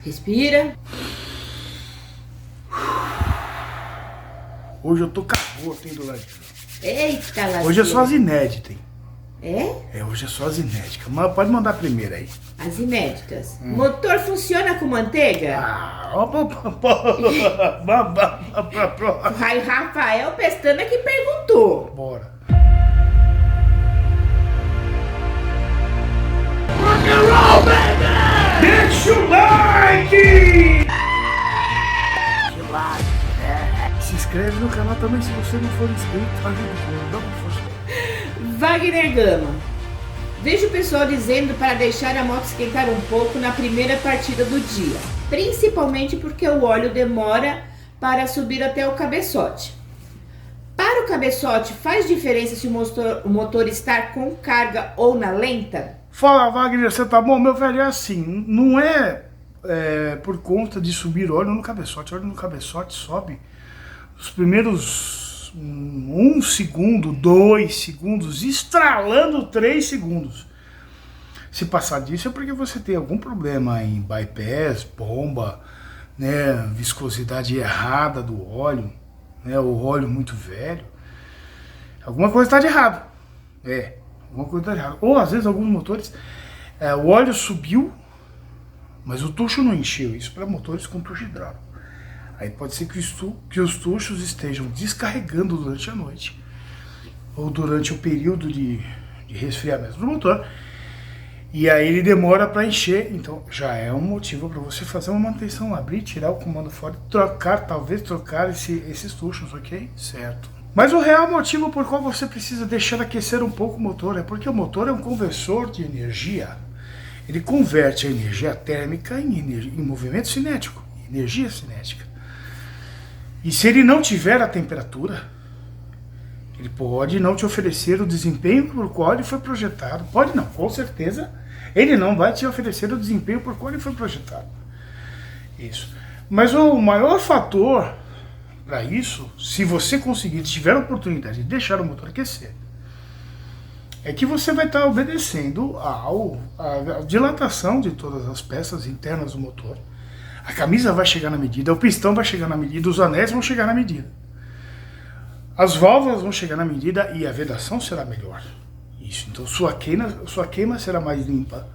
Respira. Hoje eu tô caboto, hein, do ladinho. Eita, lasqueira. Hoje é só as inéditas, hein? É? Hoje é só as inéditas. Mas pode mandar primeiro aí. As inéditas. Motor funciona com manteiga? Rafael Pestana que perguntou. Bora. Rock and roll, baby! Deixa o like! Se inscreve no canal também se você não for inscrito. Dá uma força. Wagner Gama. Vejo o pessoal dizendo para deixar a moto esquentar um pouco na primeira partida do dia, principalmente porque o óleo demora para subir até o cabeçote. Para o cabeçote, faz diferença se o motor estar com carga ou na lenta? Fala, Wagner, você tá bom? Meu velho, é assim, não é por conta de subir óleo no cabeçote. Óleo no cabeçote sobe os primeiros 1 segundo, 2 segundos, estralando 3 segundos. Se passar disso é porque você tem algum problema em bypass, bomba, né, viscosidade errada do óleo, né, o óleo muito velho. Alguma coisa está de errado. Alguma coisa está de errado. Ou às vezes alguns motores, o óleo subiu, mas o tucho não encheu. Isso para motores com tucho hidráulico. Aí pode ser que os tuchos estejam descarregando durante a noite ou durante o período de resfriamento do motor. E aí ele demora para encher, então já é um motivo para você fazer uma manutenção, abrir, tirar o comando fora, talvez trocar esses tuchos, ok? Certo. Mas o real motivo por qual você precisa deixar aquecer um pouco o motor é porque o motor é um conversor de energia. Ele converte a energia térmica em movimento cinético, energia cinética. E se ele não tiver a temperatura, ele pode não te oferecer o desempenho por qual ele foi projetado. Pode não, com certeza, ele não vai te oferecer o desempenho por qual ele foi projetado. Isso. Mas o maior fator para isso, se você conseguir, tiver a oportunidade de deixar o motor aquecer, é que você vai estar obedecendo à dilatação de todas as peças internas do motor. A camisa vai chegar na medida, o pistão vai chegar na medida, os anéis vão chegar na medida. As válvulas vão chegar na medida e a vedação será melhor. Isso, então sua queima será mais limpa.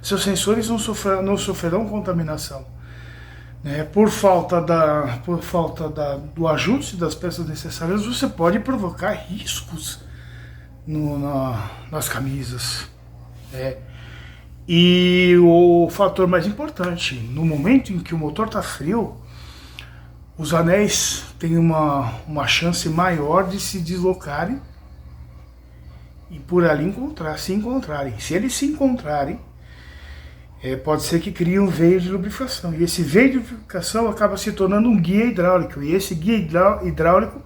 Seus sensores não sofrerão contaminação. Né? Por falta do ajuste das peças necessárias, você pode provocar riscos nas camisas. Né? E o fator mais importante, no momento em que o motor está frio, os anéis têm uma chance maior de se deslocarem e por ali se encontrarem. Se eles se encontrarem, pode ser que crie um veio de lubrificação. E esse veio de lubrificação acaba se tornando um guia hidráulico. E esse guia hidráulico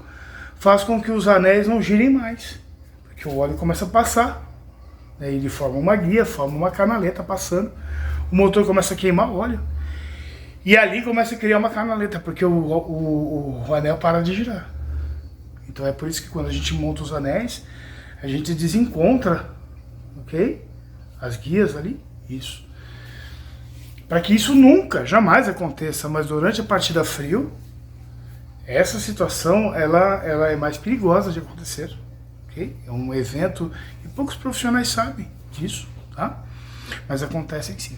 faz com que os anéis não girem mais, porque o óleo começa a passar. Ele forma uma guia, forma uma canaleta passando, o motor começa a queimar óleo, e ali começa a criar uma canaleta, porque o anel para de girar. Então é por isso que quando a gente monta os anéis, a gente desencontra, ok? As guias ali, isso. Para que isso nunca, jamais aconteça, mas durante a partida frio, essa situação ela é mais perigosa de acontecer. Okay? É um evento e poucos profissionais sabem disso, tá? Mas acontece sim.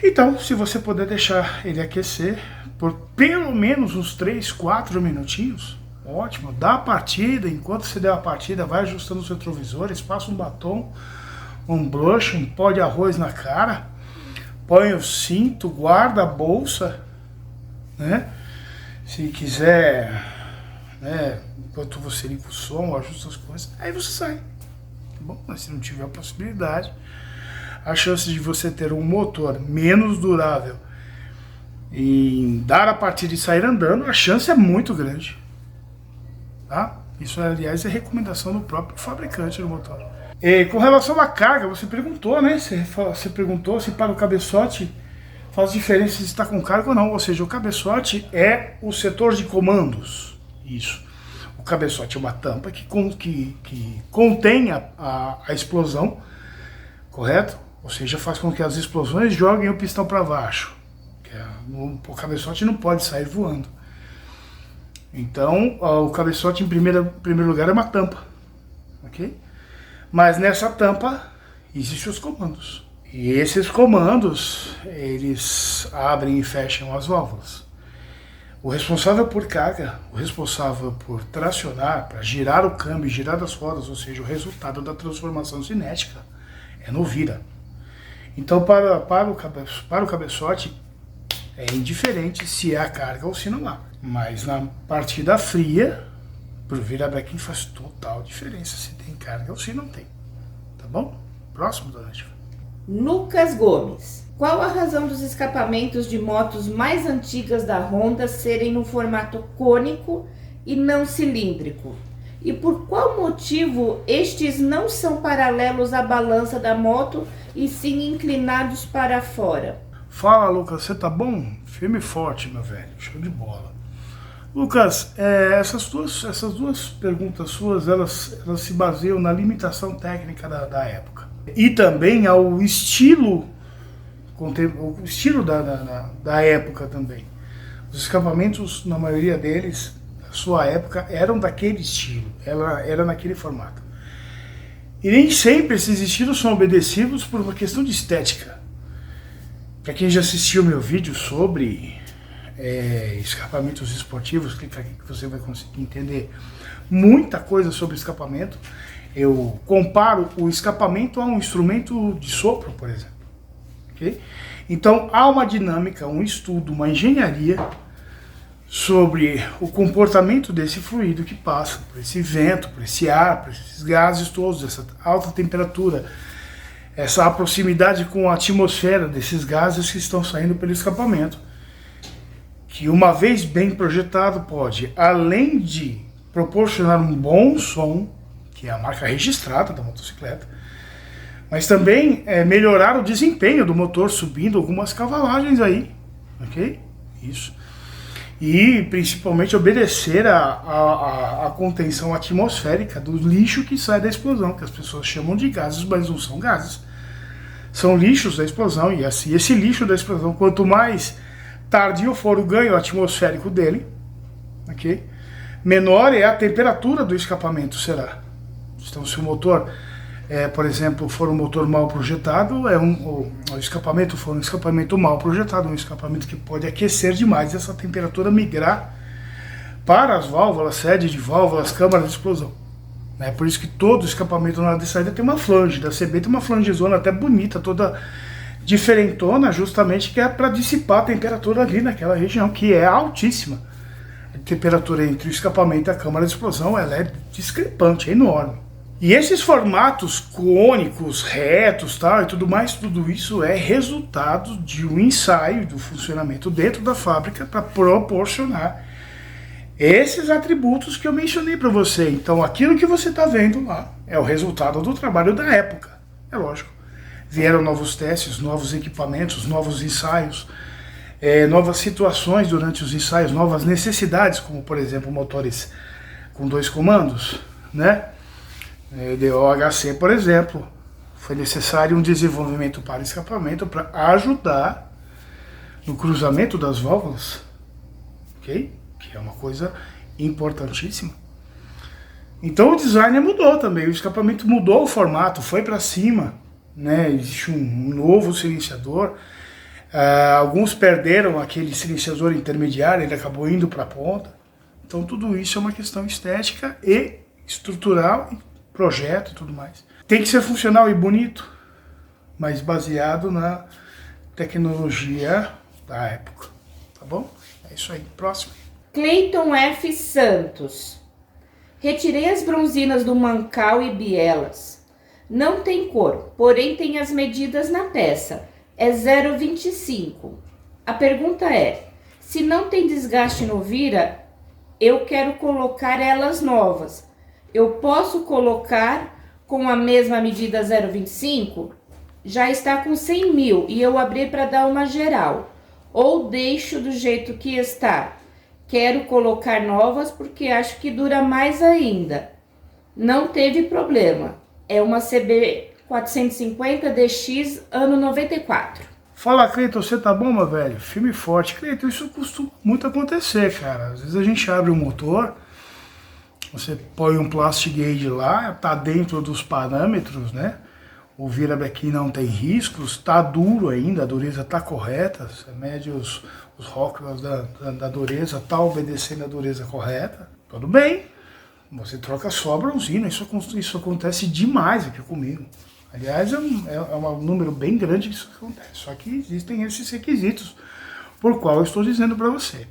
Então, se você puder deixar ele aquecer por pelo menos uns 3, 4 minutinhos, ótimo. Dá a partida, enquanto você der a partida, vai ajustando os retrovisores, passa um batom, um blush, um pó de arroz na cara, põe o cinto, guarda a bolsa, né? Se quiser, né, enquanto você liga o som, ajusta as coisas, aí você sai. Bom, mas se não tiver a possibilidade, a chance de você ter um motor menos durável e dar a partida e sair andando, a chance é muito grande. Tá? Isso, aliás, é recomendação do próprio fabricante do motor. E com relação à carga, você perguntou, né? Você perguntou se para o cabeçote faz diferença se está com carga ou não. Ou seja, o cabeçote é o setor de comandos. Isso. O cabeçote é uma tampa que contém a explosão, correto? Ou seja, faz com que as explosões joguem o pistão para baixo, que é O cabeçote não pode sair voando. Então, o cabeçote em primeiro lugar é uma tampa, ok? Mas nessa tampa existem os comandos. E esses comandos, eles abrem e fecham as válvulas. O responsável por carga, o responsável por tracionar, para girar o câmbio, girar as rodas, ou seja, o resultado da transformação cinética, é no vira. Então, para o cabeçote, é indiferente se é a carga ou se não há. Mas na partida fria, para o virabrequim faz total diferença se tem carga ou se não tem. Tá bom? Próximo, dona Nativa. Lucas Gomes. Qual a razão dos escapamentos de motos mais antigas da Honda serem no formato cônico e não cilíndrico? E por qual motivo estes não são paralelos à balança da moto e sim inclinados para fora? Fala, Lucas, você tá bom? Firme e forte, meu velho. Show de bola. Lucas, essas duas perguntas suas, elas se baseiam na limitação técnica da época. E também ao estilo da época também. Os escapamentos, na maioria deles, da sua época, eram daquele estilo, era naquele formato. E nem sempre esses estilos são obedecidos por uma questão de estética. Para quem já assistiu meu vídeo sobre escapamentos esportivos, clica aqui que você vai conseguir entender muita coisa sobre escapamento. Eu comparo o escapamento a um instrumento de sopro, por exemplo. Okay? Então há uma dinâmica, um estudo, uma engenharia sobre o comportamento desse fluido que passa por esse vento, por esse ar, por esses gases todos, essa alta temperatura, essa proximidade com a atmosfera desses gases que estão saindo pelo escapamento, que uma vez bem projetado pode, além de proporcionar um bom som, que é a marca registrada da motocicleta, mas também melhorar o desempenho do motor, subindo algumas cavalagens aí, ok? Isso. E principalmente obedecer a contenção atmosférica do lixo que sai da explosão, que as pessoas chamam de gases, mas não são gases. São lixos da explosão, e assim, esse lixo da explosão, quanto mais tardio for o ganho atmosférico dele, ok? Menor é a temperatura do escapamento será. Então, se o motor, por exemplo, for um motor mal projetado, o escapamento for um escapamento mal projetado, um escapamento que pode aquecer demais, essa temperatura migrar para as válvulas, sede de válvulas, câmaras de explosão. É por isso que todo escapamento na hora de saída tem uma flange, da CB tem uma flangezona até bonita, toda diferentona, justamente que é para dissipar a temperatura ali naquela região, que é altíssima. A temperatura entre o escapamento e a câmara de explosão, ela é discrepante, é enorme. E esses formatos cônicos, retos, tal, e tudo mais, tudo isso é resultado de um ensaio do funcionamento dentro da fábrica para proporcionar esses atributos que eu mencionei para você. Então aquilo que você está vendo lá é o resultado do trabalho da época, é lógico. Vieram novos testes, novos equipamentos, novos ensaios, novas situações durante os ensaios, novas necessidades, como por exemplo motores com 2 comandos, né? DOHC, por exemplo, foi necessário um desenvolvimento para escapamento para ajudar no cruzamento das válvulas, ok? Que é uma coisa importantíssima. Então o design mudou também, o escapamento mudou o formato, foi para cima, né? Existe um novo silenciador. Alguns perderam aquele silenciador intermediário, ele acabou indo para a ponta. Então tudo isso é uma questão estética e estrutural, projeto e tudo mais. Tem que ser funcional e bonito, mas baseado na tecnologia da época, tá bom? É isso aí, próximo. Cleiton F. Santos. Retirei as bronzinas do mancal e bielas. Não tem cor, porém tem as medidas na peça. É 0,25. A pergunta é, se não tem desgaste no vira, eu quero colocar elas novas. Eu posso colocar com a mesma medida 0,25? Já está com 100 mil e eu abri para dar uma geral. Ou deixo do jeito que está. Quero colocar novas porque acho que dura mais ainda. Não teve problema. É uma CB 450 DX ano 94. Fala, Cleiton, você tá bom, meu velho? Firme e forte. Cleiton, isso costuma muito acontecer, cara. Às vezes a gente abre o motor, você põe um plastic gauge lá, tá dentro dos parâmetros, né? O virabequim não tem riscos, tá duro ainda, a dureza tá correta, você mede os rótulos da dureza, tá obedecendo a dureza correta, tudo bem. Você troca só a bronzina, isso acontece demais aqui comigo. Aliás, é um número bem grande que isso acontece, só que existem esses requisitos, por qual eu estou dizendo para você.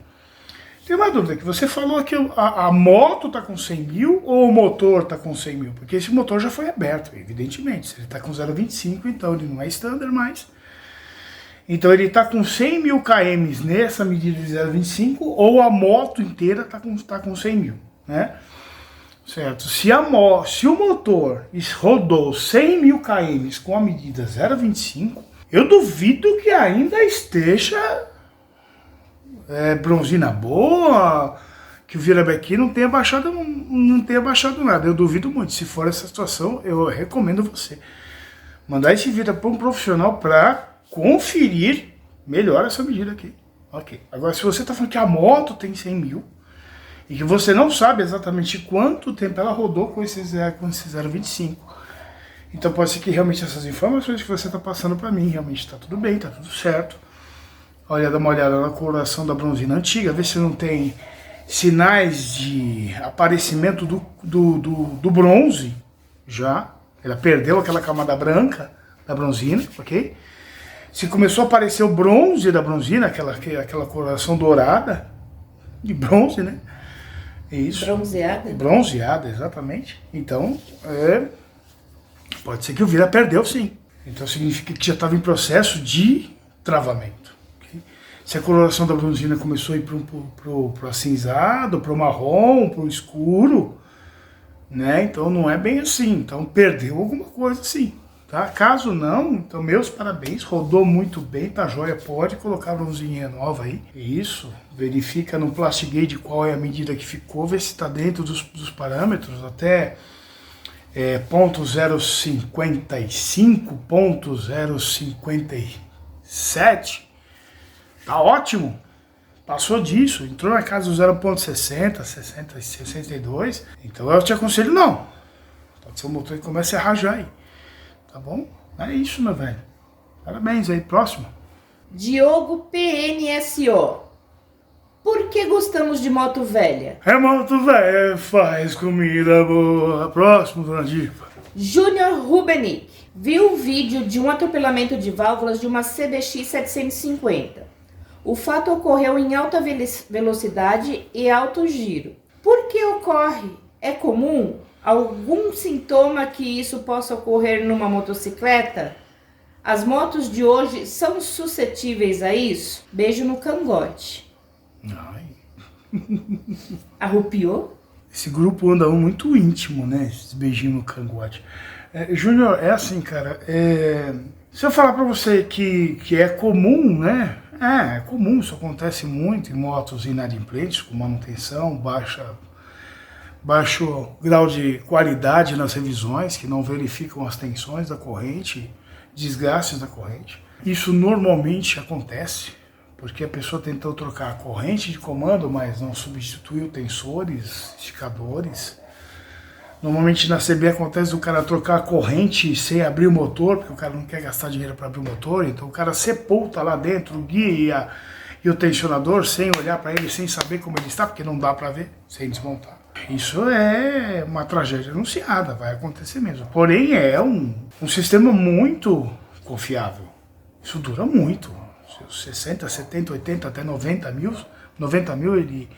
Tem uma dúvida, que você falou que a moto está com 100 mil ou o motor está com 100 mil? Porque esse motor já foi aberto, evidentemente. Se ele está com 0,25, então ele não é standard mais. Então ele está com 100 mil km nessa medida de 0,25 ou a moto inteira está com 100 mil, né? Certo? Se o motor rodou 100 mil km com a medida 0,25, eu duvido que ainda esteja bronzina boa, que o virabequim não tenha baixado nada. Eu duvido muito. Se for essa situação, eu recomendo você mandar esse vídeo para um profissional para conferir melhor essa medida aqui. Ok. Agora, se você está falando que a moto tem 100 mil e que você não sabe exatamente quanto tempo ela rodou com esse 0,25, então pode ser que realmente essas informações que você está passando para mim realmente está tudo bem, está tudo certo. Olha, dá uma olhada na coloração da bronzina antiga, vê se não tem sinais de aparecimento do bronze já. Ela perdeu aquela camada branca da bronzina, ok? Se começou a aparecer o bronze da bronzina, aquela coloração dourada de bronze, né? Isso. Bronzeada? Bronzeada, exatamente. Então, pode ser que o vira perdeu, sim. Então significa que já estava em processo de travamento. Se a coloração da bronzina começou a ir para o acinzado, para o marrom, para o escuro, né? Então não é bem assim. Então perdeu alguma coisa sim, tá? Caso não, então meus parabéns, rodou muito bem, tá joia, pode colocar a bronzinha nova aí. Isso, verifica no plastic gauge qual é a medida que ficou, vê se está dentro dos parâmetros, até ponto 0,55, ponto 0,57. Tá ótimo, passou disso, entrou na casa do 0,60, 60, 62, então eu te aconselho não. Pode ser o motor que comece a rajar aí, tá bom? É isso, meu velho. Parabéns aí, próximo. Diogo PNSO. Por que gostamos de moto velha? É moto velha, faz comida boa. Próximo, dona Diva. Júnior Rubenick. Viu o vídeo de um atropelamento de válvulas de uma CBX 750. O fato ocorreu em alta velocidade e alto giro. Por que ocorre? É comum? Algum sintoma que isso possa ocorrer numa motocicleta? As motos de hoje são suscetíveis a isso? Beijo no cangote. Ai. Arrupiou? Esse grupo anda muito íntimo, né? Esse beijinho no cangote. Júnior, é assim, cara. Se eu falar pra você que é comum, né? É comum, isso acontece muito em motos inadimplentes, com manutenção, baixo grau de qualidade nas revisões, que não verificam as tensões da corrente, desgastes da corrente. Isso normalmente acontece, porque a pessoa tentou trocar a corrente de comando, mas não substituiu tensores, esticadores. Normalmente na CB acontece o cara trocar a corrente sem abrir o motor, porque o cara não quer gastar dinheiro para abrir o motor, então o cara sepulta lá dentro o guia e o tensionador sem olhar para ele, sem saber como ele está, porque não dá para ver, sem desmontar. Isso é uma tragédia anunciada, vai acontecer mesmo. Porém é um sistema muito confiável, isso dura muito, 60, 70, 80, até 90 mil ele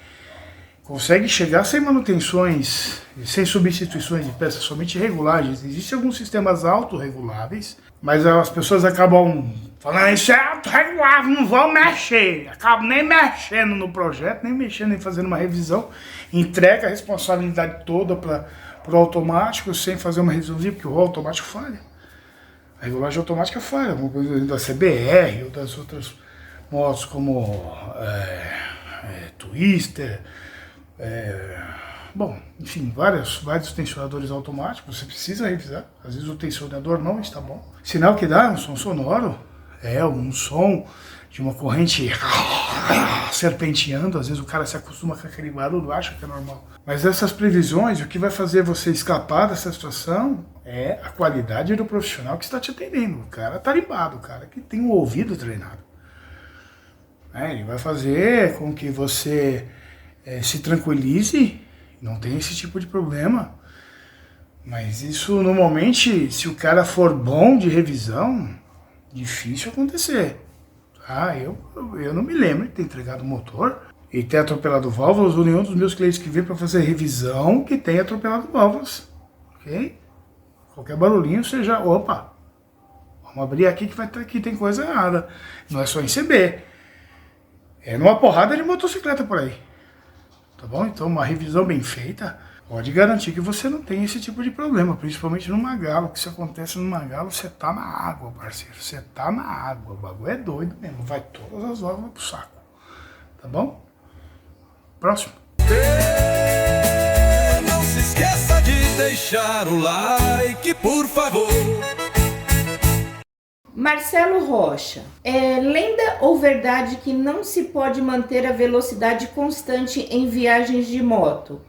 consegue chegar sem manutenções, sem substituições de peças, somente regulagens. Existem alguns sistemas autorreguláveis, mas as pessoas acabam falando, isso é autorregulável, não vão mexer. Acabam nem mexendo no projeto, nem mexendo em fazendo uma revisão. Entrega a responsabilidade toda para o automático, sem fazer uma revisãozinha, porque o automático falha. A regulagem automática falha, alguma coisa da CBR ou das outras motos como Twister. Bom, enfim, vários tensionadores automáticos, você precisa revisar. Às vezes o tensionador não está bom. Sinal que dá um som sonoro Um som de uma corrente serpenteando, às vezes o cara se acostuma com aquele barulho, acha que é normal. Mas essas previsões, o que vai fazer você escapar dessa situação é a qualidade do profissional que está te atendendo. O cara tarimbado, o cara que tem o ouvido treinado. Ele vai fazer com que você se tranquilize, não tem esse tipo de problema. Mas isso, normalmente, se o cara for bom de revisão, difícil acontecer. Eu não me lembro de ter entregado o motor e ter atropelado válvulas, ou nenhum dos meus clientes que vem para fazer revisão que tenha atropelado válvulas. Ok? Qualquer barulhinho, você já... Opa! Vamos abrir aqui que tem coisa errada. Não é só em CB. É numa porrada de motocicleta por aí. Tá bom? Então, uma revisão bem feita pode garantir que você não tem esse tipo de problema, principalmente numa galo, que se acontece numa galo, você tá na água, parceiro, você tá na água, o bagulho é doido mesmo, vai todas as válvulas pro saco, tá bom? Próximo. Não se esqueça de deixar o like, por favor. Marcelo Rocha, é lenda ou verdade que não se pode manter a velocidade constante em viagens de moto,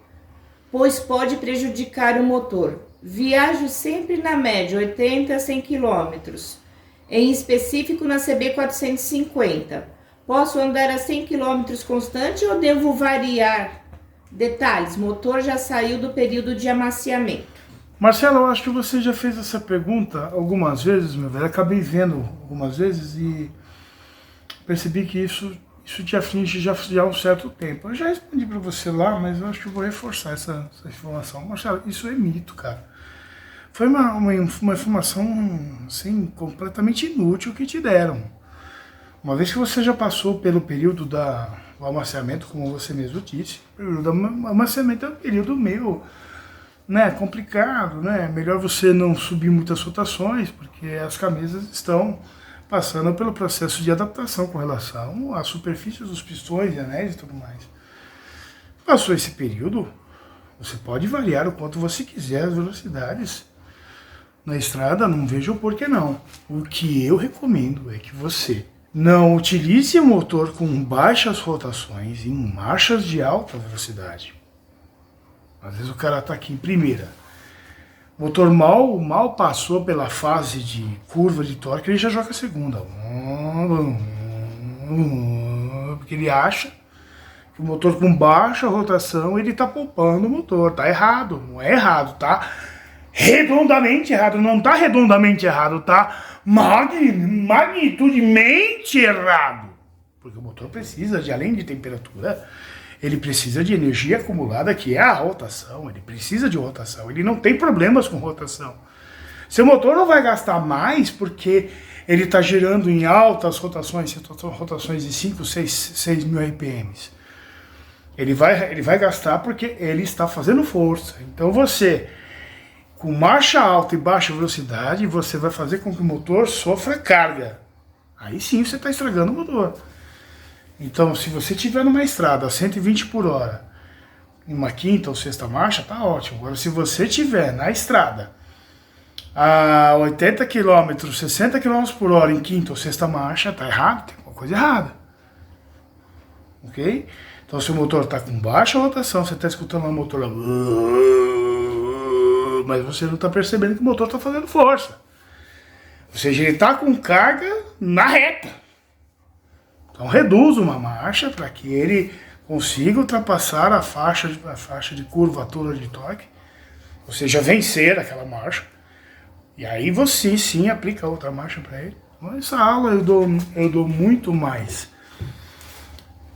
pois pode prejudicar o motor? Viajo sempre na média 80 a 100 km, em específico na CB 450. Posso andar a 100 km constante ou devo variar? Detalhes, motor já saiu do período de amaciamento. Marcelo, eu acho que você já fez essa pergunta algumas vezes, meu velho. Acabei vendo algumas vezes e percebi que isso te aflige já há um certo tempo. Eu já respondi para você lá, mas eu acho que eu vou reforçar essa informação. Marcelo, isso é mito, cara. Foi uma informação assim, completamente inútil que te deram. Uma vez que você já passou pelo período do amaciamento, como você mesmo disse, o período do amaciamento é um período meio complicado, melhor você não subir muitas rotações, porque as camisas estão passando pelo processo de adaptação com relação às superfícies dos pistões e anéis e tudo mais. Passou esse período, você pode variar o quanto você quiser as velocidades. Na estrada, não vejo o porquê não. O que eu recomendo é que você não utilize o motor com baixas rotações em marchas de alta velocidade. Às vezes o cara está aqui em primeira. O motor mal passou pela fase de curva de torque, ele já joga a segunda. Porque ele acha que o motor com baixa rotação, ele está poupando o motor. Tá errado, não é errado, tá redondamente errado. Não tá redondamente errado, tá magnitudemente errado. Porque o motor precisa de, além de temperatura, ele precisa de energia acumulada, que é a rotação. Ele precisa de rotação. Ele não tem problemas com rotação. Seu motor não vai gastar mais porque ele está girando em altas rotações, rotações de 5, 6 mil RPMs. Ele vai gastar porque ele está fazendo força. Então você, com marcha alta e baixa velocidade, você vai fazer com que o motor sofra carga. Aí sim você está estragando o motor. Então, se você estiver numa estrada a 120 por hora, em uma quinta ou sexta marcha, tá ótimo. Agora, se você estiver na estrada a 80 km, 60 km por hora em quinta ou sexta marcha, tá errado, tem alguma coisa errada. Ok? Então, se o motor está com baixa rotação, você está escutando o motor lá, mas você não está percebendo que o motor está fazendo força. Ou seja, ele está com carga na reta. Então reduz uma marcha para que ele consiga ultrapassar a faixa de curvatura de torque, ou seja, vencer aquela marcha. E aí você sim aplica outra marcha para ele. Então, essa aula eu dou muito mais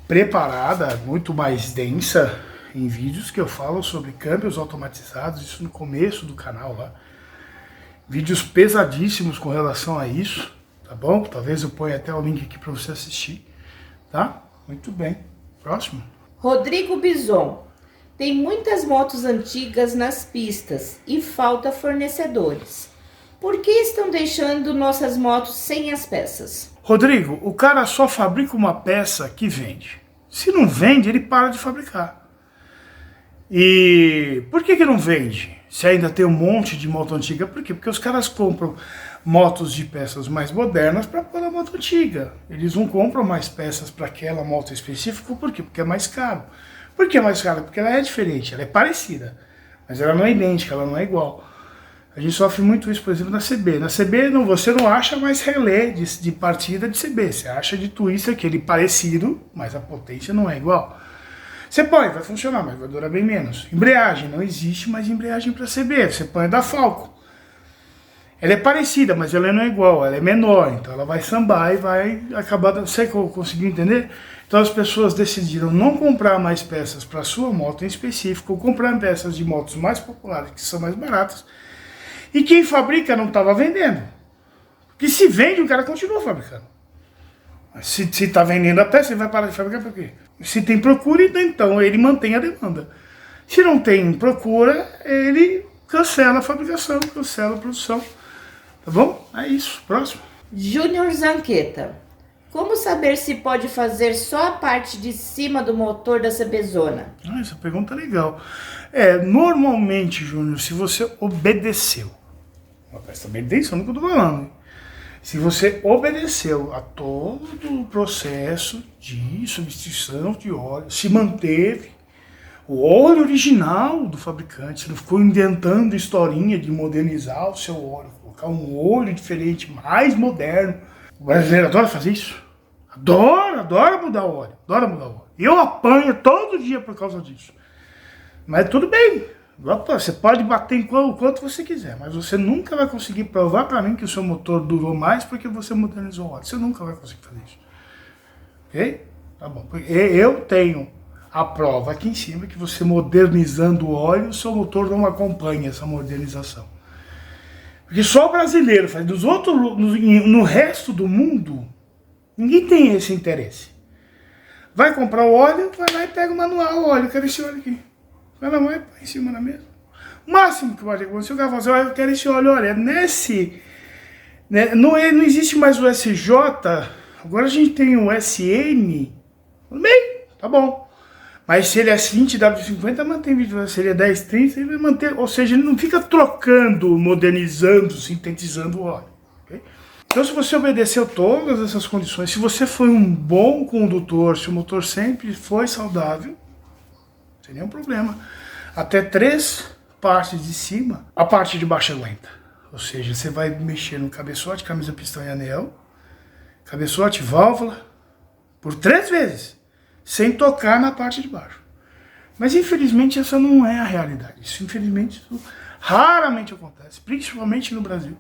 preparada, muito mais densa em vídeos que eu falo sobre câmbios automatizados, isso no começo do canal lá. Vídeos pesadíssimos com relação a isso, tá bom? Talvez eu ponha até o link aqui para você assistir. Tá? Muito bem. Próximo. Rodrigo Bison. Tem muitas motos antigas nas pistas e falta fornecedores. Por que estão deixando nossas motos sem as peças? Rodrigo, o cara só fabrica uma peça que vende. Se não vende, ele para de fabricar. E por que não vende? Se ainda tem um monte de moto antiga, por quê? Porque os caras compram motos de peças mais modernas para pôr na moto antiga. Eles não compram mais peças para aquela moto específica, por quê? Porque é mais caro. Por que é mais caro? Porque ela é diferente, ela é parecida, mas ela não é idêntica, ela não é igual. A gente sofre muito isso, por exemplo, na CB. Na CB você não acha mais relé de partida de CB, você acha de Twister aquele parecido, mas a potência não é igual. Você põe, vai funcionar, mas vai durar bem menos. Embreagem, não existe mais embreagem para CB, você põe da Falco. Ela é parecida, mas ela não é igual, ela é menor, então ela vai sambar e vai acabar... Você conseguiu entender? Então as pessoas decidiram não comprar mais peças para sua moto em específico, ou comprar peças de motos mais populares, que são mais baratas, e quem fabrica não estava vendendo. Porque se vende, o cara continua fabricando. Se está vendendo a peça, ele vai parar de fabricar por quê? Se tem procura, então ele mantém a demanda. Se não tem procura, ele cancela a fabricação, cancela a produção. Tá bom? É isso. Próximo. Júnior Zanqueta. Como saber se pode fazer só a parte de cima do motor da CBzona? Essa pergunta é legal. Normalmente, Júnior, se você obedeceu, presta bem atenção no que eu estou falando, hein? Se você obedeceu a todo o processo de substituição de óleo, se manteve o óleo original do fabricante, você não ficou inventando historinha de modernizar o seu óleo, colocar um óleo diferente, mais moderno. O brasileiro adora fazer isso. Adora mudar o óleo, adora mudar o óleo. Eu apanho todo dia por causa disso. Mas tudo bem. Você pode bater o quanto você quiser, mas você nunca vai conseguir provar para mim que o seu motor durou mais porque você modernizou o óleo. Você nunca vai conseguir fazer isso. Ok? Tá bom. Eu tenho a prova aqui em cima que você modernizando o óleo, o seu motor não acompanha essa modernização. Porque só o brasileiro faz. Dos outros, no resto do mundo, ninguém tem esse interesse. Vai comprar o óleo, vai lá e pega o manual, óleo, eu quero esse óleo aqui. Vai na mão e põe em cima da mesa. O máximo que pode acontecer, o cara fala assim, eu quero esse óleo, olha, nesse... Né, não existe mais o SJ, agora a gente tem o SN, tudo bem, tá bom. Mas se ele é 20W50, mantém 20W, se ele é 1030, ele vai manter, ou seja, ele não fica trocando, modernizando, sintetizando o óleo. Okay? Então se você obedeceu todas essas condições, se você foi um bom condutor, se o motor sempre foi saudável, sem nenhum problema. Até 3 partes de cima, a parte de baixo aguenta. Ou seja, você vai mexer no cabeçote, camisa, pistão e anel, cabeçote, válvula, por 3 vezes, sem tocar na parte de baixo. Mas infelizmente essa não é a realidade. Isso raramente acontece, principalmente no Brasil.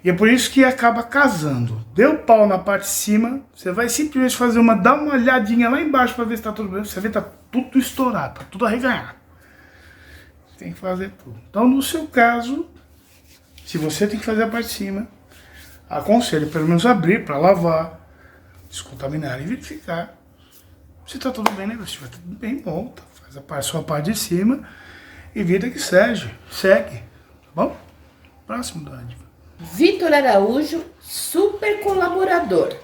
E é por isso que acaba casando. Deu pau na parte de cima, você vai simplesmente dar uma olhadinha lá embaixo para ver se está tudo bem. Você vê que está tudo estourado, está tudo arreganhado. Tem que fazer tudo. Então, no seu caso, se você tem que fazer a parte de cima, aconselho pelo menos abrir para lavar, descontaminar e verificar se está tudo bem, né? Se estiver tudo bem, volta, faz a sua parte de cima e vida que segue, tá bom? Próximo, dona Diva. Vitor Araújo, super colaborador.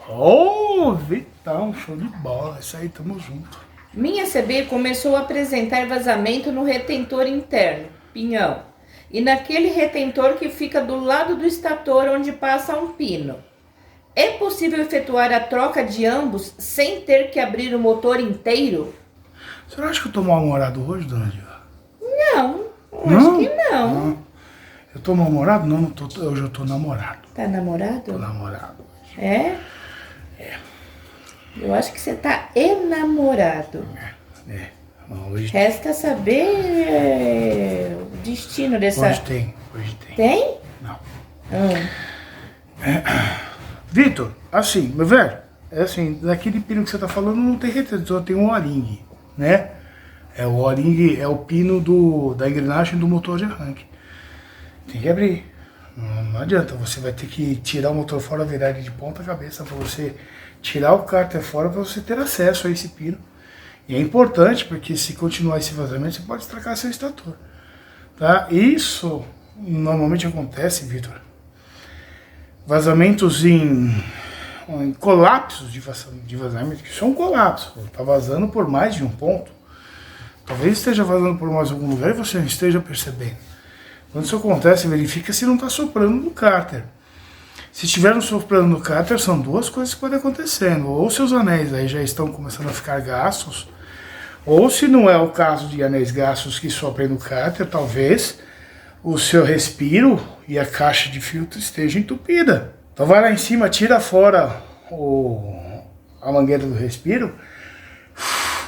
Vitão, show de bola, isso aí, tamo junto. Minha CB começou a apresentar vazamento no retentor interno, pinhão, e naquele retentor que fica do lado do estator onde passa um pino. É possível efetuar a troca de ambos sem ter que abrir o motor inteiro? Você não acha que eu tô mal-humorado hoje, dona Diva? Não, acho que não. Eu tô mal-humorado? Não, hoje eu tô namorado. Tá namorado? Tô namorado hoje. É? É. Eu acho que você tá enamorado. Hoje resta saber o destino dessa... Hoje tem. Tem? Não. Vitor, assim, meu velho, assim, daquele pino que você tá falando não tem retentor, tem um O-ring, né? O O-ring é o pino da engrenagem do motor de arranque. Tem que abrir. Não adianta, você vai ter que tirar o motor fora, virar ele de ponta cabeça para você tirar o cárter fora para você ter acesso a esse pino. E é importante porque se continuar esse vazamento, você pode estragar seu estator. Tá? Isso normalmente acontece, Vitor. Vazamentos em colapsos de vazamento, que são colapsos. Está vazando por mais de um ponto. Talvez esteja vazando por mais algum lugar e você não esteja percebendo. Quando isso acontece, verifica se não está soprando no cárter. Se estiver soprando no cárter, são duas coisas que podem acontecer. Ou seus anéis aí já estão começando a ficar gastos, ou se não é o caso de anéis gastos que soprem no cárter, talvez o seu respiro e a caixa de filtro esteja entupida. Então vai lá em cima, tira fora a mangueira do respiro,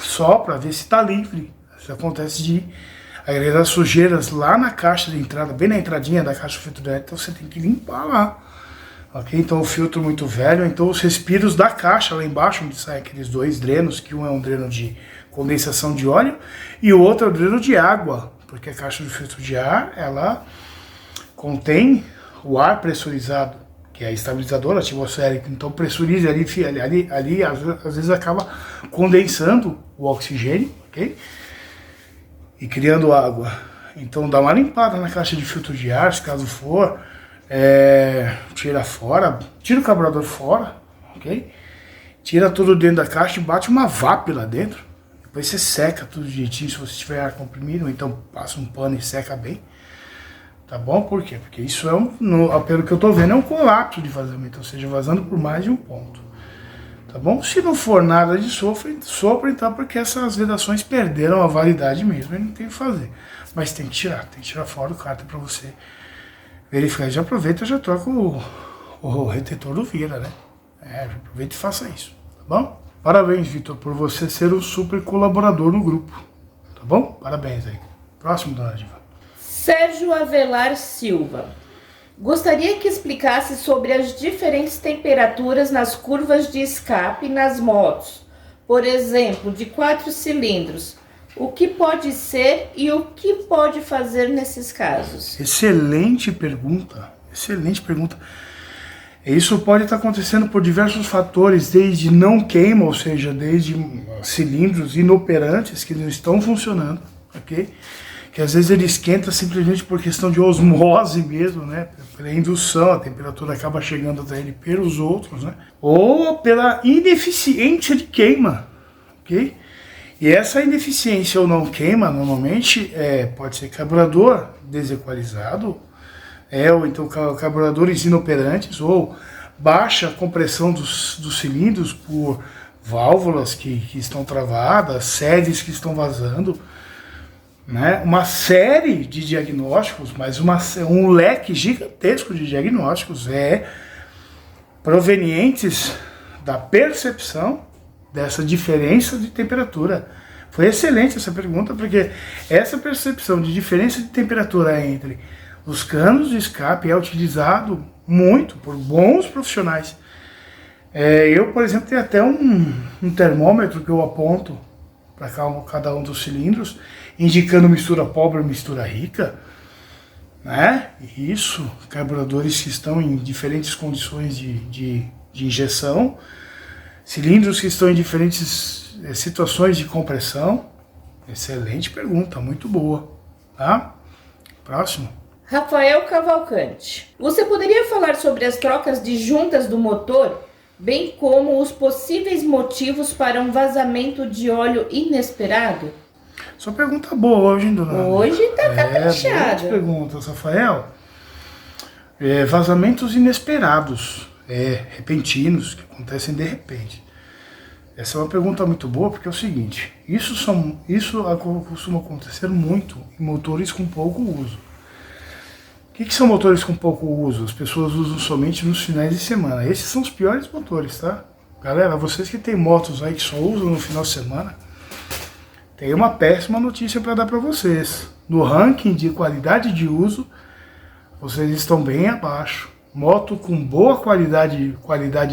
sopra, vê se está livre. Isso acontece de agregar sujeiras lá na caixa de entrada, bem na entradinha da caixa de filtro de ar, então você tem que limpar lá. Ok? Então o filtro muito velho, então os respiros da caixa lá embaixo, onde saem aqueles dois drenos, que um é um dreno de condensação de óleo e o outro é o dreno de água, porque a caixa de filtro de ar, ela contém o ar pressurizado, que é estabilizador atmosférico, então pressuriza ali às vezes acaba condensando o oxigênio, ok? E criando água. Então dá uma limpada na caixa de filtro de ar, se caso for, tira fora, tira o carburador fora, ok? Tira tudo dentro da caixa e bate uma VAP lá dentro. Depois você seca tudo direitinho, se você tiver ar comprimido, então passa um pano e seca bem. Tá bom? Por quê? Porque isso pelo que eu tô vendo, é um colapso de vazamento, ou seja, vazando por mais de um ponto. Tá bom? Se não for nada de sopro então, porque essas vedações perderam a validade mesmo, e não tem o que fazer. Mas tem que tirar fora o cárter para você verificar. Já aproveita e já troca o retentor do Vira, né? Aproveita e faça isso, tá bom? Parabéns, Vitor, por você ser um super colaborador no grupo, tá bom? Parabéns aí. Próximo, dona Diva. Sérgio Avelar Silva. Gostaria que explicasse sobre as diferentes temperaturas nas curvas de escape nas motos. Por exemplo, de 4 cilindros. O que pode ser e o que pode fazer nesses casos? Excelente pergunta, excelente pergunta. Isso pode estar acontecendo por diversos fatores, desde não queima, ou seja, desde cilindros inoperantes que não estão funcionando, ok? Que às vezes ele esquenta simplesmente por questão de osmose mesmo, né? Pela indução, a temperatura acaba chegando até ele pelos outros, né? Ou pela ineficiência de queima, ok? E essa ineficiência ou não queima, normalmente, pode ser carburador desequalizado, ou então carburadores inoperantes, ou baixa compressão dos cilindros por válvulas que estão travadas, séries que estão vazando, né? Uma série de diagnósticos, mas um leque gigantesco de diagnósticos provenientes da percepção dessa diferença de temperatura. Foi excelente essa pergunta, porque essa percepção de diferença de temperatura entre os canos de escape é utilizado muito por bons profissionais. Eu, por exemplo, tenho até um termômetro que eu aponto para cada um dos cilindros, indicando mistura pobre ou mistura rica, né? Isso, carburadores que estão em diferentes condições de injeção, cilindros que estão em diferentes situações de compressão. Excelente pergunta, muito boa, tá? Próximo. Rafael Cavalcante. Você poderia falar sobre as trocas de juntas do motor, bem como os possíveis motivos para um vazamento de óleo inesperado? Sua pergunta boa hoje, hein, dona? Hoje tá caprichada. Boas perguntas, Rafael. Vazamentos inesperados, repentinos, que acontecem de repente. Essa é uma pergunta muito boa, porque é o seguinte, isso costuma acontecer muito em motores com pouco uso. O que são motores com pouco uso? As pessoas usam somente nos finais de semana. Esses são os piores motores, tá? Galera, vocês que têm motos aí que só usam no final de semana, tem uma péssima notícia para dar para vocês. No ranking de qualidade de uso, vocês estão bem abaixo. Moto com boa qualidade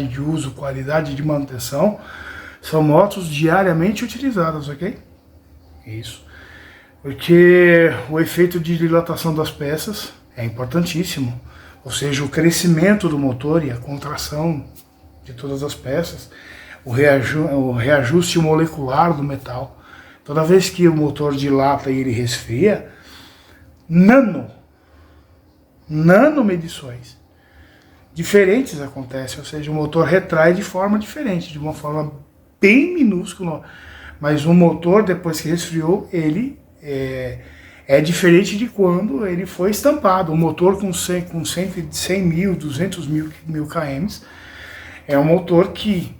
de uso, qualidade de manutenção, são motos diariamente utilizadas, ok? Isso. Porque o efeito de dilatação das peças é importantíssimo. Ou seja, o crescimento do motor e a contração de todas as peças, o reajuste molecular do metal. Toda vez que o motor dilata e ele resfria, nanomedições diferentes acontecem, ou seja, o motor retrai de forma diferente, de uma forma bem minúscula, mas o motor, depois que resfriou, ele É diferente de quando ele foi estampado. O motor com 100 mil, 200 mil km é um motor que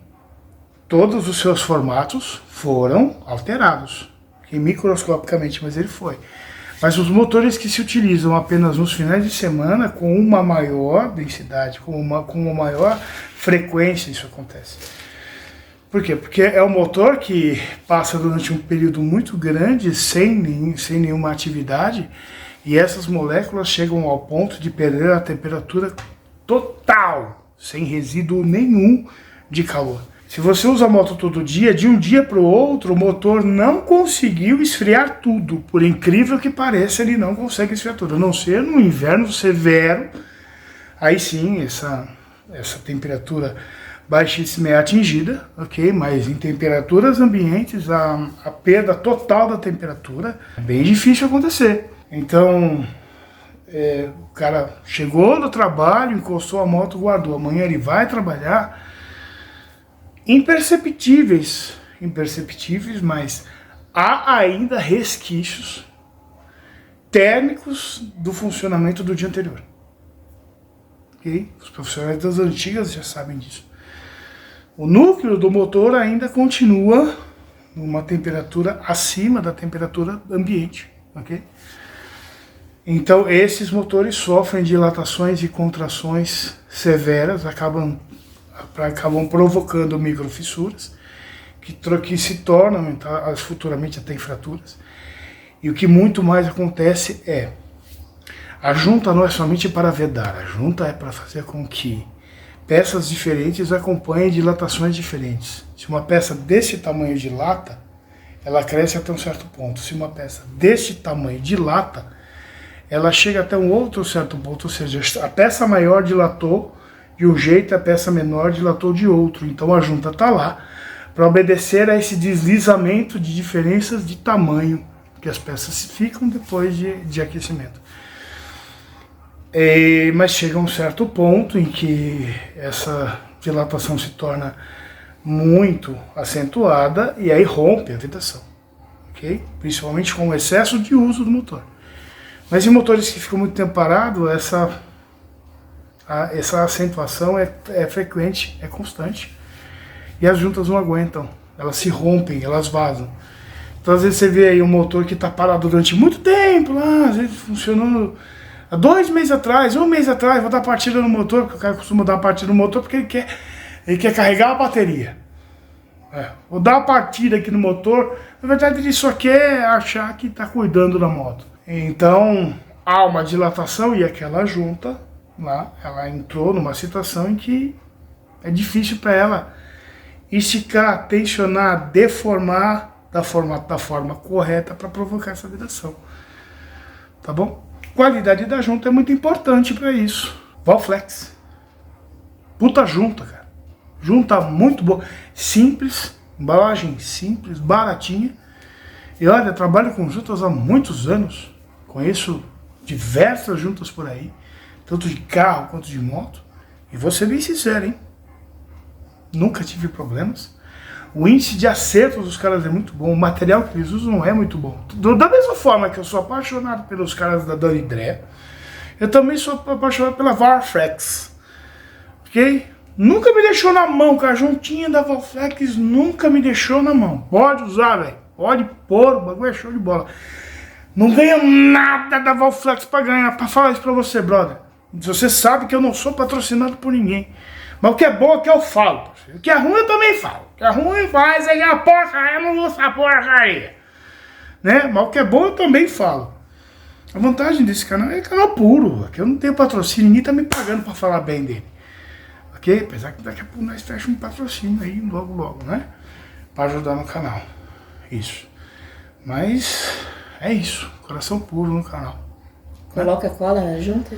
todos os seus formatos foram alterados, microscopicamente, mas ele foi. Mas os motores que se utilizam apenas nos finais de semana, com uma maior densidade, com uma maior frequência, isso acontece. Por quê? Porque é um motor que passa durante um período muito grande sem nenhuma atividade, e essas moléculas chegam ao ponto de perder a temperatura total, sem resíduo nenhum de calor. Se você usa a moto todo dia, de um dia para o outro, o motor não conseguiu esfriar tudo. Por incrível que pareça, ele não consegue esfriar tudo. A não ser no inverno severo, aí sim, essa temperatura baixíssima é atingida, ok? Mas em temperaturas ambientes, a perda total da temperatura é bem difícil acontecer. Então, o cara chegou no trabalho, encostou a moto, guardou. Amanhã ele vai trabalhar. Imperceptíveis, mas há ainda resquícios térmicos do funcionamento do dia anterior. Okay? Os profissionais das antigas já sabem disso. O núcleo do motor ainda continua numa temperatura acima da temperatura ambiente. Okay? Então esses motores sofrem dilatações e contrações severas, acabam provocando microfissuras, que se tornam futuramente até em fraturas. E o que muito mais acontece a junta não é somente para vedar, a junta é para fazer com que peças diferentes acompanhem dilatações diferentes. Se uma peça desse tamanho dilata, ela cresce até um certo ponto. Se uma peça deste tamanho dilata, ela chega até um outro certo ponto, ou seja, a peça maior dilatou de um jeito, a peça menor dilatou de outro. Então a junta está lá para obedecer a esse deslizamento de diferenças de tamanho que as peças ficam depois de aquecimento. Mas chega a um certo ponto em que essa dilatação se torna muito acentuada e aí rompe a vedação, okay? Principalmente com o excesso de uso do motor. Mas em motores que ficam muito tempo parados, essa acentuação é frequente, é constante, e as juntas não aguentam, elas se rompem, elas vazam. Então às vezes você vê aí um motor que está parado durante muito tempo, lá, às vezes funcionando há 2 meses atrás, 1 mês atrás, vou dar partida no motor, porque o cara costuma dar partida no motor porque ele quer carregar a bateria. Vou dar uma partida aqui no motor, na verdade ele só quer achar que está cuidando da moto. Então há uma dilatação e aquela junta lá, ela entrou numa situação em que é difícil para ela esticar, tensionar, deformar da forma correta para provocar essa vedação. Tá bom? Qualidade da junta é muito importante para isso. Valflex. Puta junta, cara. Junta muito boa. Simples, embalagem simples, baratinha. E olha, eu trabalho com juntas há muitos anos. Conheço diversas juntas por aí, tanto de carro quanto de moto. E vou ser bem sincero, hein? Nunca tive problemas. O índice de acerto dos caras é muito bom. O material que eles usam não é muito bom. Da mesma forma que eu sou apaixonado pelos caras da Dani Dre, eu também sou apaixonado pela Valflex. Ok? Nunca me deixou na mão, cara. A juntinha da Valflex nunca me deixou na mão. Pode usar, velho. Pode pôr. O bagulho é show de bola. Não ganho nada da Valflex pra ganhar. Pra falar isso pra você, brother. Você sabe que eu não sou patrocinado por ninguém. Mas o que é bom é que eu falo. O que é ruim eu também falo. O que é ruim faz é a porcaria, eu não uso a porcaria. Né? Mas o que é bom eu também falo. A vantagem desse canal é canal puro. Aqui eu não tenho patrocínio, ninguém tá me pagando pra falar bem dele. Ok? Apesar que daqui a pouco nós fechamos um patrocínio aí logo, né? Pra ajudar no canal. Isso. Mas é isso. Coração puro no canal. Coloca cola na junta?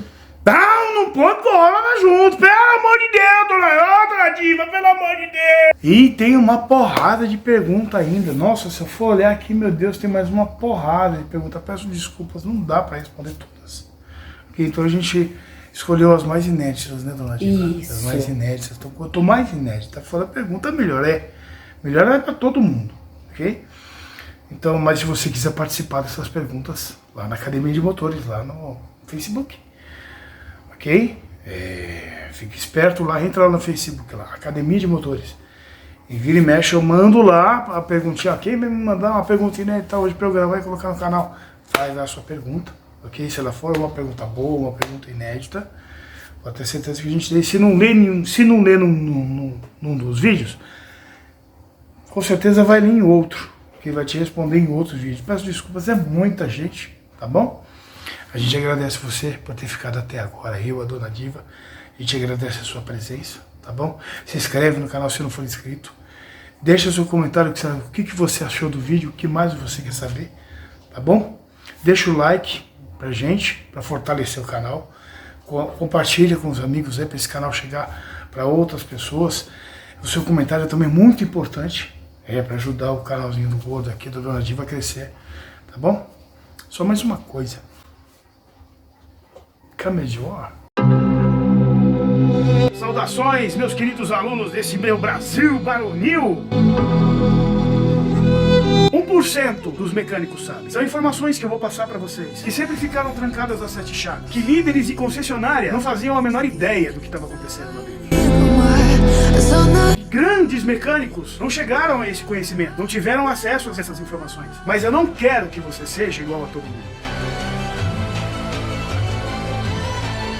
Não põe cola junto, pelo amor de Deus, dona Diva, pelo amor de Deus. E tem uma porrada de pergunta ainda. Nossa, se eu for olhar aqui, meu Deus, tem mais uma porrada de pergunta. Peço desculpas, não dá pra responder todas. Okay, então a gente escolheu as mais inéditas, né, dona Diva? Isso. As mais inéditas. Eu tô mais inédita. Fora a pergunta, melhor é. Melhor é pra todo mundo, ok? Então, mas se você quiser participar dessas perguntas lá na Academia de Motores, lá no Facebook, ok? Fique esperto lá, entra lá no Facebook, lá, Academia de Motores. E vira e mexe, eu mando lá a perguntinha, quem me mandar uma perguntinha, né, tá hoje pra eu gravar e colocar no canal, faz lá a sua pergunta, ok? Se ela for uma pergunta boa, uma pergunta inédita, pode ter certeza que a gente, se não lê num dos vídeos, com certeza vai ler em outro, que vai te responder em outros vídeos. Peço desculpas, é muita gente, tá bom? A gente agradece você por ter ficado até agora, eu, a Dona Diva, a gente agradece a sua presença, tá bom? Se inscreve no canal se não for inscrito, deixa seu comentário, o que você achou do vídeo, o que mais você quer saber, tá bom? Deixa o like pra gente, pra fortalecer o canal, compartilha com os amigos aí, para esse canal chegar para outras pessoas. O seu comentário é também muito importante, para ajudar o canalzinho do Gordo aqui, da Dona Diva, a crescer, tá bom? Só mais uma coisa. Melhor. Saudações, meus queridos alunos desse meu Brasil baronil. 1% dos mecânicos sabem. São informações que eu vou passar para vocês, que sempre ficaram trancadas às 7 chaves, que líderes e concessionária não faziam a menor ideia do que estava acontecendo na vida. Grandes mecânicos não chegaram a esse conhecimento, não tiveram acesso a essas informações. Mas eu não quero que você seja igual a todo mundo.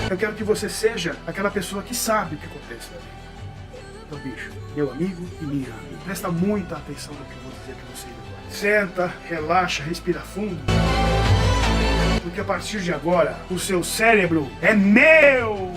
Eu quero que você seja aquela pessoa que sabe o que acontece na vida. Então, bicho, meu amigo e minha amiga, presta muita atenção no que eu vou dizer pra você agora. Senta, relaxa, respira fundo. Porque a partir de agora, o seu cérebro é meu!